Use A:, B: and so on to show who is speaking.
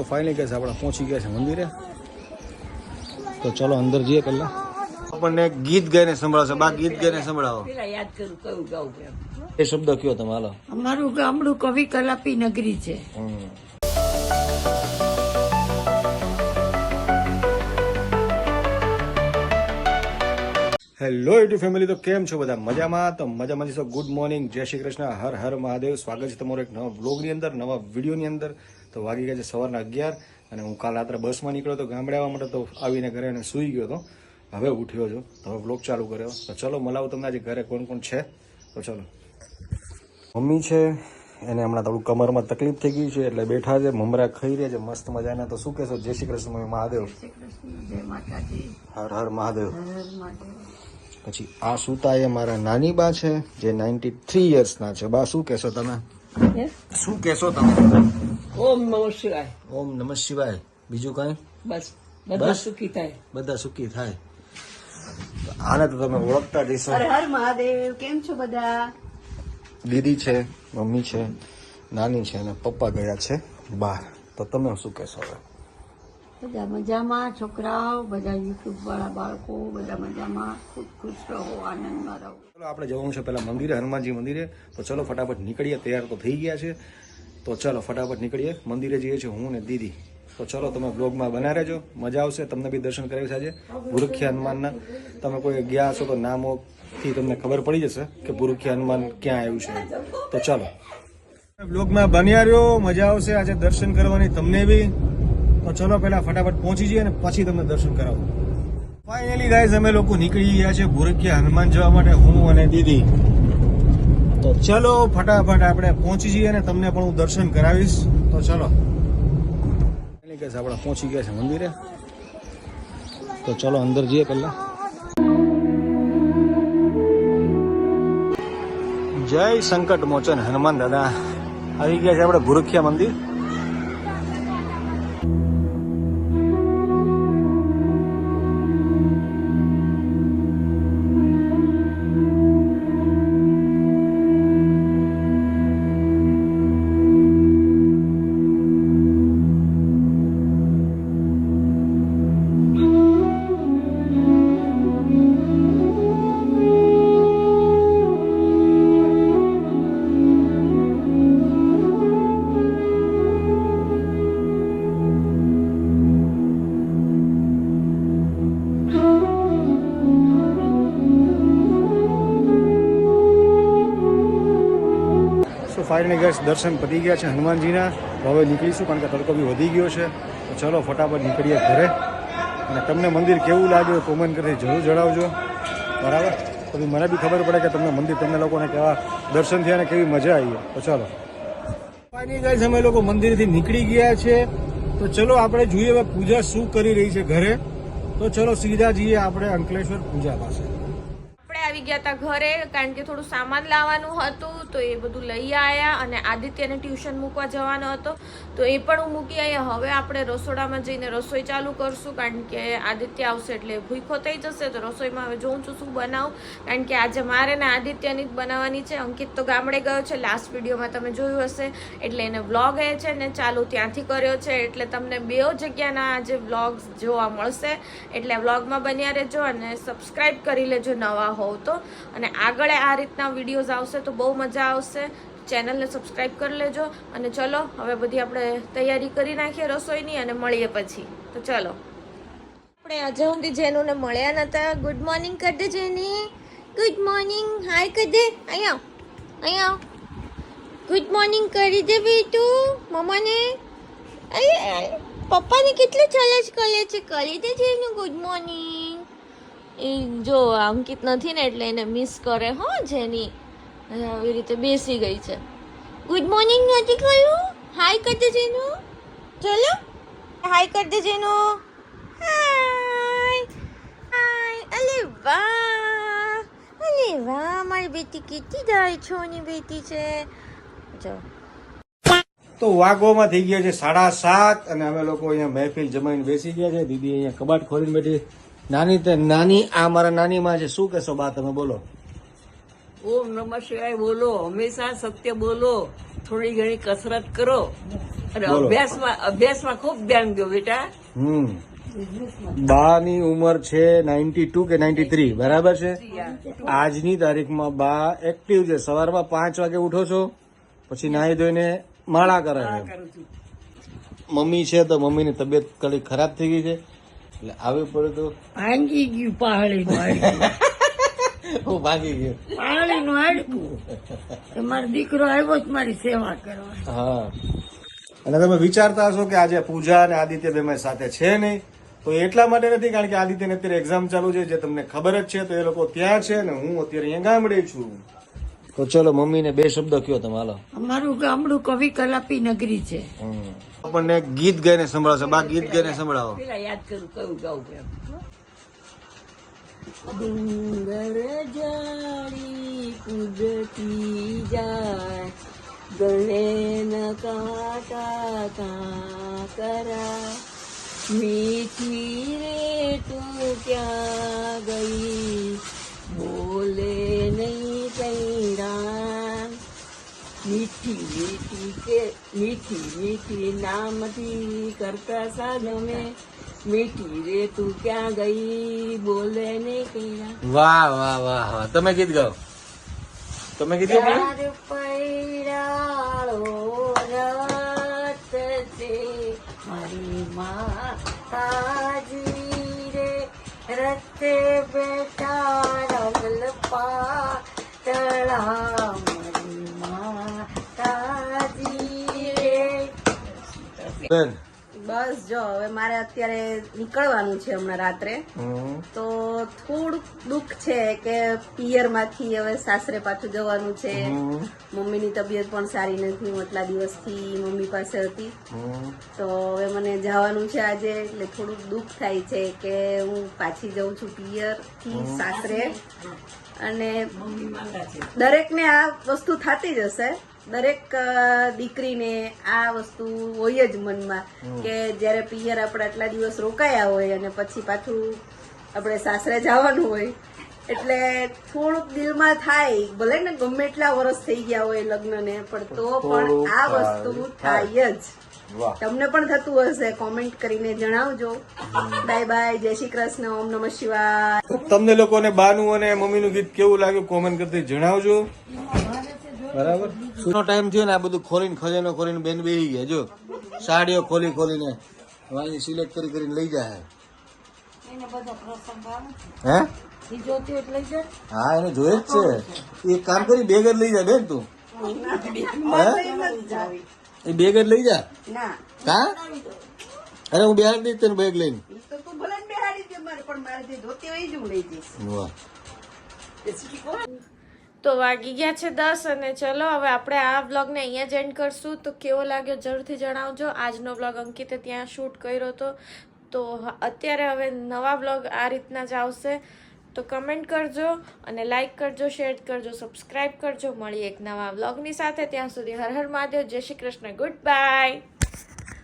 A: તો ફાઇનલી કહે છે આપણે પહોંચી ગયા છે મંદિરે. તો ચલો અંદર જઈએ પહેલા. આપણને ગીત ગાઈને સંભળાવશે. બા ગીત ગાઈને સંભળાવો.
B: યાદ કરું કયું ગાવું એમ.
A: એ શબ્દ કયો તમે હાલો.
B: અમારું ગામડું કવિ કલાપી નગરી છે.
A: હેલો યુટ્યુબ ફેમિલી, તો કેમ છો બધા? મજામાં? તો મજામાં છો. ગુડ મોર્નિંગ, જય શ્રી કૃષ્ણ, હર હર મહાદેવ. સ્વાગત છે તમારો એક નવા બ્લોગની અંદર, નવા વિડીયોની અંદર. તો વાગી ગયા છે સવારના 11 અને હું કાલ રાત્રે બસમાં નીકળ્યો તો ગામડે આવવા માટે. તો આવીને ઘરે અને સૂઈ ગયો હતો. હવે ઉઠ્યો છું તો હવે બ્લોગ ચાલુ કર્યો. તો ચલો મલાવું તમને આજે ઘરે કોણ કોણ છે. તો ચલો. મમ્મી છે, એને હમણાં થોડું કમરમાં તકલીફ થઈ ગઈ છે એટલે બેઠા છે, મમરા ખાઈ રહ્યા છે મસ્ત મજાના. તો શું કહેશો? જય શ્રી કૃષ્ણ મહાદેવ. હર હર મહાદેવ. પછી આ સુતા એ મારા નાની બા છે જે 93 યર્સના છે. બા શું કહેશો તમે? શું કહેશો તમે?
B: ઓમ નમઃ શિવાય.
A: ઓમ નમઃ શિવાય. બીજું કઈ?
B: બસ બધા સુખી થાય.
A: બધા સુખી થાય. તો આને તો તમે ઓળખતા જ હશો.
B: હર હર મહાદેવ. કેમ છો બધા?
A: દીદી છે, મમ્મી છે, નાની છે અને પપ્પા ગયા છે બહાર. તો તમે શું કહેશો હવે?
B: બધા મજામાં. છોકરાઓ બધા, યુટ્યુબ વાળા બાળકો બધા મજામાં. ખુશ રહો, આનંદમાં રહો.
A: ચલો આપણે જવાનું છે પેલા મંદિરે, હનુમાનજી મંદિરે. તો ચલો ફટાફટ નીકળીએ. તૈયાર તો થઈ ગયા છે. તો ચલો ફટાફટ નીકળીએ. મંદિરે જઈએ છીએ હું ને દીદી. તો ચલો તમે બ્લોગમાં બના રહેજો, મજા આવશે. તમને બી દર્શન કરાવી આજે ભૂરખિયા હનુમાનના. તમે કોઈ ગયા હશો તો નામોથી તમને ખબર પડી જશે કે ભૂરખિયા હનુમાન ક્યાં આવ્યું છે. તો ચાલો બ્લોગમાં બન્યા રહ્યો, મજા આવશે આજે દર્શન કરવાની તમને બી. તો ચલો પહેલા ફટાફટ પહોંચી જઈએ અને પછી તમને દર્શન કરાવું. ફાઇનલી ગાઈઝ અમે લોકો નીકળી ગયા છે ભૂરખિયા હનુમાન જવા માટે, હું અને દીદી. તો ચલો ફટાફટ આપણે પહોંચી જઈએ અને તમને પણ હું દર્શન કરાવીશ. તો ચલો આપણે પહોંચી ગયા છે મંદિરે. તો ચલો અંદર જઈએ પહેલા. જય સંકટ મોચન હનુમાન દાદા. આવી ગયા છે આપણે ભૂરખિયા મંદિર. ફાઇનલી ગેસ દર્શન પતી ગયા છે હનુમાનજીના. તો હવે નીકળીશું કારણ કે તડકો બી વધી ગયો છે. તો ચલો ફટાફટ નીકળીએ ઘરે. અને તમને મંદિર કેવું લાગ્યું કોમેન્ટ કરી જરૂર જણાવજો, બરાબર? તો મને બી ખબર પડે કે તમને મંદિર, તમને લોકોને કેવા દર્શન થયા અને કેવી મજા આવી. તો ચલો ફાઇનલી ગેસ અમે લોકો મંદિરથી નીકળી ગયા છે. તો ચલો આપણે જોઈએ હવે પૂજા શું કરી રહી છે ઘરે. તો ચલો સીધા જઈએ આપણે અંકલેશ્વર પૂજા પાસે.
C: આવી ગયા હતા ઘરે કારણ કે થોડું સામાન લાવવાનું હતું તો એ બધું લઈ આવ્યા અને આદિત્યને ટ્યુશન મૂકવા જવાનો હતો તો એ પણ હું મૂકી આવ્યા. હવે આપણે રસોડામાં જઈને રસોઈ ચાલુ કરશું કારણ કે આદિત્ય આવશે એટલે ભૂખો થઈ જશે. તો રસોઈમાં હવે જોઉં છું શું બનાવું કારણ કે આજે મારે ને આદિત્યની જ બનાવવાની છે. અંકિત તો ગામડે ગયો છે, લાસ્ટ વિડીયોમાં તમે જોયું હશે, એટલે એને વ્લોગ એ છે ને ચાલુ ત્યાંથી કર્યો છે. એટલે તમને બે જગ્યાના આજે વ્લોગ્સ જોવા મળશે. એટલે વ્લોગમાં બન્યા રહેજો અને સબસ્ક્રાઈબ કરી લેજો નવા હોવ તો. અને આગળ આ રીતના વિડીયોઝ આવશે તો બહુ મજા આવશે. ચેનલને સબસ્ક્રાઈબ કરી લેજો. અને ચલો હવે બધી આપણે તૈયારી કરી નાખીએ રસોઈની અને મળીએ પછી. તો ચલો આપણે આજે સુધી જેનુંને મળ્યા નતા. ગુડ મોર્નિંગ કરી દે જેની. Good morning. હાય કરી દે. અહીંયા ગુડ મોર્નિંગ કરી દે બેટું મમ્માને. પપ્પાને કેટલું ચલેજ કરે છે. કરી દે જેનું ગુડ મોર્નિંગ. એ જો અંકિત નથી ને એટલે એને મિસ કરે. હો જેની આવી રીતે બેસી ગઈ છે. ગુડ મોર્નિંગ નથી કહ્યું? હાય કરી દે જેનું. ચલો હાય કરી દે જેનું. હાય હાય. અલે વાહ મારી બેટી કેટલી દાય છોની બેટી છે. જો
A: તો વાગોમાં થઈ ગયા છે 7:30 અને અમે લોકો અહીંયા મહેફિલ જમાઈને બેસી ગયા છે. દીદી અહીંયા કબાટ ખોલીને બેઠી. નાની આ મારા નાની માં છે. શું કહેશો બા તમે? બોલો.
B: ઓમ નમઃ શિવાય બોલો. હંમેશા સત્ય બોલો. થોડી ઘણી કસરત કરો. અને
A: બોલો.
B: અભ્યાસમાં ખૂબ ધ્યાન દો બેટા.
A: બા ની ઉંમર છે 92 કે 93 બરાબર છે. આજની તારીખમાં બા એક્ટિવ છે. સવારમાં 5 વાગે ઉઠો છો, પછી નાહી ધોઈને માળા કરે છે. મમ્મી છે તો મમ્મીની તબિયત કડી ખરાબ થઈ ગઈ છે, એટલે આવી પડે તો
B: ભાંગી ગયું પહાડીનું હાડકું.
A: હું ભાગી ગયો.
B: પહાડીનું હાડકું. મારો દીકરો આવ્યો જ મારી સેવા કરવા.
A: હા, અને તમે વિચારતા હશો કે આજે પૂજા અને આદિત્ય બે સાથે છે નહીં, તો એટલા માટે નથી કારણ કે આદિત્યને અત્યારે એક્ઝામ ચાલુ છે, જે તમને ખબર જ છે. તો એ લોકો ત્યાં છે ને હું અત્યારે અહીંયા ગામડે છું. તો ચલો મમ્મીને 2 શબ્દ કયો તમે, હાલો.
B: અમારું ગામડું કવિ કલાપી નગરી છે.
A: આપણને ગીત ગાઈને સંભળાવશે. બા ગીત ગાઈને સંભળાવો.
B: પેલા યાદ કરું કયું ગાઉં એમ. ડુંગર જાળી કુદરતી જાય, ગળે ન કાંટા કાંકરા, મીઠી રે તું ક્યાં ગઈ, બોલે નહીં કૈરા, મીઠી મીઠી કે મીઠી મીઠી નામથી કરતા સાધમે, મીઠી રે તું ક્યાં ગઈ, બોલે નહીં કૈરા.
A: વાહ વાહ વાહ વાહ, તમે ગીત ગાઓ. તમે ગીત ગાઓ.
B: ચાર પૈડાળો રથ છે મારી માતાજી રે, રથે બેઠા રગલ પાતળા મારી માતાજી રે.
A: બેન
D: બસ જો હવે મારે અત્યારે નીકળવાનું છે હમણાં રાત્રે, તો થોડુંક દુઃખ છે કે પિયરમાંથી હવે સાસરે પાછું જવાનું છે. મમ્મીની તબિયત પણ સારી નથી, હું એટલા દિવસથી મમ્મી પાસે હતી, તો હવે મને જવાનું છે આજે, એટલે થોડુંક દુઃખ થાય છે કે હું પાછી જઉં છું પિયરથી સાસરે. અને દરેકને આ વસ્તુ થતી જ હશે, દરેક દીકરીને આ વસ્તુ હોય જ મનમાં કે જ્યારે પિયર આપણે આટલા દિવસ રોકાયા હોય અને પછી પાછું આપણે સાસરે જવાનું હોય, એટલે થોડુંક દિલમાં થાય. ભલે ને ગમે એટલા વર્ષ થઈ ગયા હોય લગ્નને, પણ તો પણ આ વસ્તુ થાય જ. તમને પણ થતું હશે, કોમેન્ટ કરીને જણાવજો. બાય બાય, જય શ્રી કૃષ્ણ, ઓમ નમઃ શિવાય.
A: તમને લોકોને બાનું અને મમ્મીનું ગીત કેવું લાગ્યું કોમેન્ટ કરતી જણાવજો. બરાબર. સુનો ટાઈમ થયો ને, આ બધું ખોલીને ખજાનો ખોલીને બેન બેહી ગયા. જો સાડીઓ ખોલી ખોલીને વાંચી સિલેક્ટ કરી કરીને લઈ જાય. હે? હા, એને જોઈએ જ છે. એક કામ કરી, બેગ જ લઈ જા બેન તું. હે? એ બેગ જ લઈ જા. હા, અરે હું બિહાર દઈશ તને બેગ લઈને. વાહ.
C: તો વાગી ગયા છે 10 અને ચલો હવે આપણે આ વ્લોગને અહીંયા જ એન્ડ કરશું. તો કેવો લાગ્યો જરૂરથી જણાવજો. આજનો વ્લોગ અંકિતે ત્યાં શૂટ કર્યો હતો, તો અત્યારે હવે નવા વ્લોગ આ રીતના જ આવશે. તો કમેન્ટ કરજો અને લાઈક કરજો, શેર કરજો, સબસ્ક્રાઈબ કરજો. મળીએ એક નવા વ્લોગની સાથે. ત્યાં સુધી હર હર મહાદેવ, જય શ્રી કૃષ્ણ, ગુડ બાય.